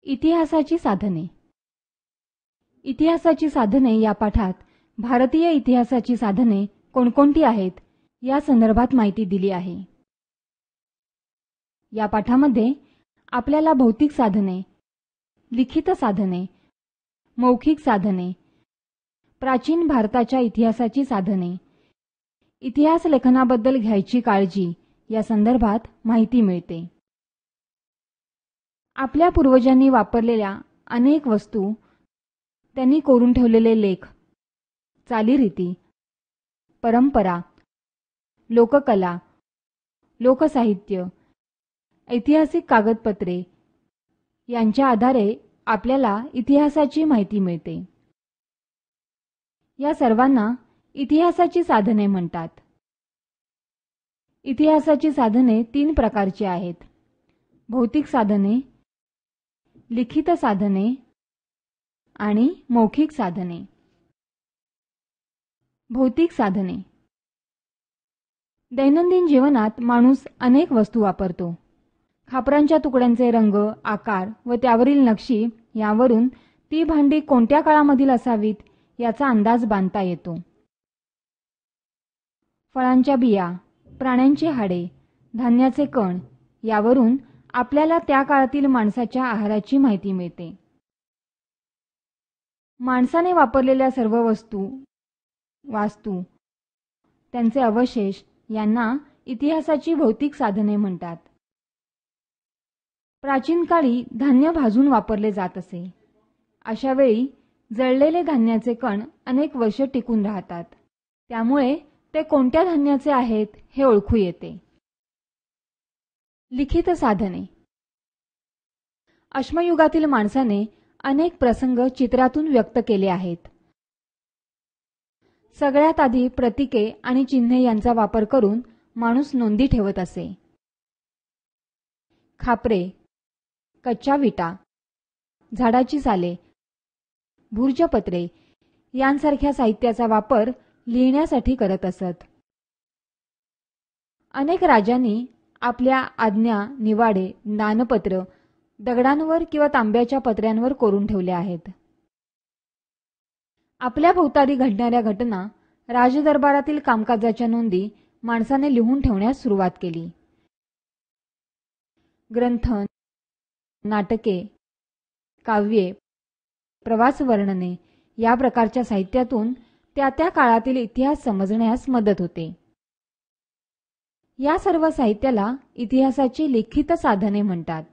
इतिहासाची साधने. इतिहासाची साधने या पाठात भारतीय इतिहासाची साधने कोणकोणती आहेत या संदर्भात माहिती दिली आहे. या पाठामध्ये आपल्याला भौतिक साधने, लिखित साधने, मौखिक साधने, प्राचीन भारताच्या इतिहासाची साधने, इतिहास लेखनाबद्दल घ्यायची काळजी या संदर्भात माहिती मिळते. आपल्या पूर्वजांनी वापरलेल्या अनेक वस्तू, त्यांनी कोरून ठेवलेले लेख, चालीरीती, परंपरा, लोककला, लोकसाहित्य, ऐतिहासिक कागदपत्रे यांच्या आधारे आपल्याला इतिहासाची माहिती मिळते. या सर्वांना इतिहासाची साधने म्हणतात. इतिहासाची साधने 3 प्रकारची आहेत: भौतिक साधने, लिखित साधने आणि मौखिक साधने. भौतिक साधने. दैनंदिन जीवनात माणूस अनेक वस्तू वापरतो. खापरांच्या तुकड्यांचे रंग, आकार व त्यावरील नक्षी यावरून ती भांडी कोणत्या काळामधील असावीत याचा अंदाज बांधता येतो. फळांच्या बिया, प्राण्यांची हाडे, धान्याचे कण यावरून आपल्याला त्या काळातील माणसाच्या आहाराची माहिती मिळते. माणसाने वापरलेल्या सर्व वस्तू, वास्तू, त्यांचे अवशेष यांना इतिहासाची भौतिक साधने म्हणतात. प्राचीन काळी धान्य भाजून वापरले जात असे. अशा वेळी जळलेले धान्याचे कण अनेक वर्ष टिकून राहतात. त्यामुळे ते कोणत्या धान्याचे आहेत हे ओळखू येते. लिखित साधने. अश्मयुगातील माणसाने अनेक प्रसंग चित्रातून व्यक्त केले आहेत. सगळ्यात आधी प्रतीके आणि चिन्हे यांचा वापर करून माणूस नोंदी ठेवत असे. खापरे, कच्च्या विटा, झाडाची साले, भूर्जपत्रे यांसारख्या साहित्याचा वापर लिहिण्यासाठी करत असत. अनेक राजांनी आपल्या आज्ञा, निवाडे, दानपत्र दगडांवर किंवा तांब्याच्या पत्र्यांवर कोरून ठेवले आहेत. आपल्या भोवताली घडणाऱ्या घटना, राजदरबारातील कामकाजाच्या नोंदी माणसाने लिहून ठेवण्यास सुरुवात केली. ग्रंथ, नाटके, काव्ये, प्रवास वर्णने या प्रकारच्या साहित्यातून त्या त्या काळातील इतिहास समजण्यास मदत होते. या सर्व साहित्याला इतिहासाची लिखित साधने म्हणतात.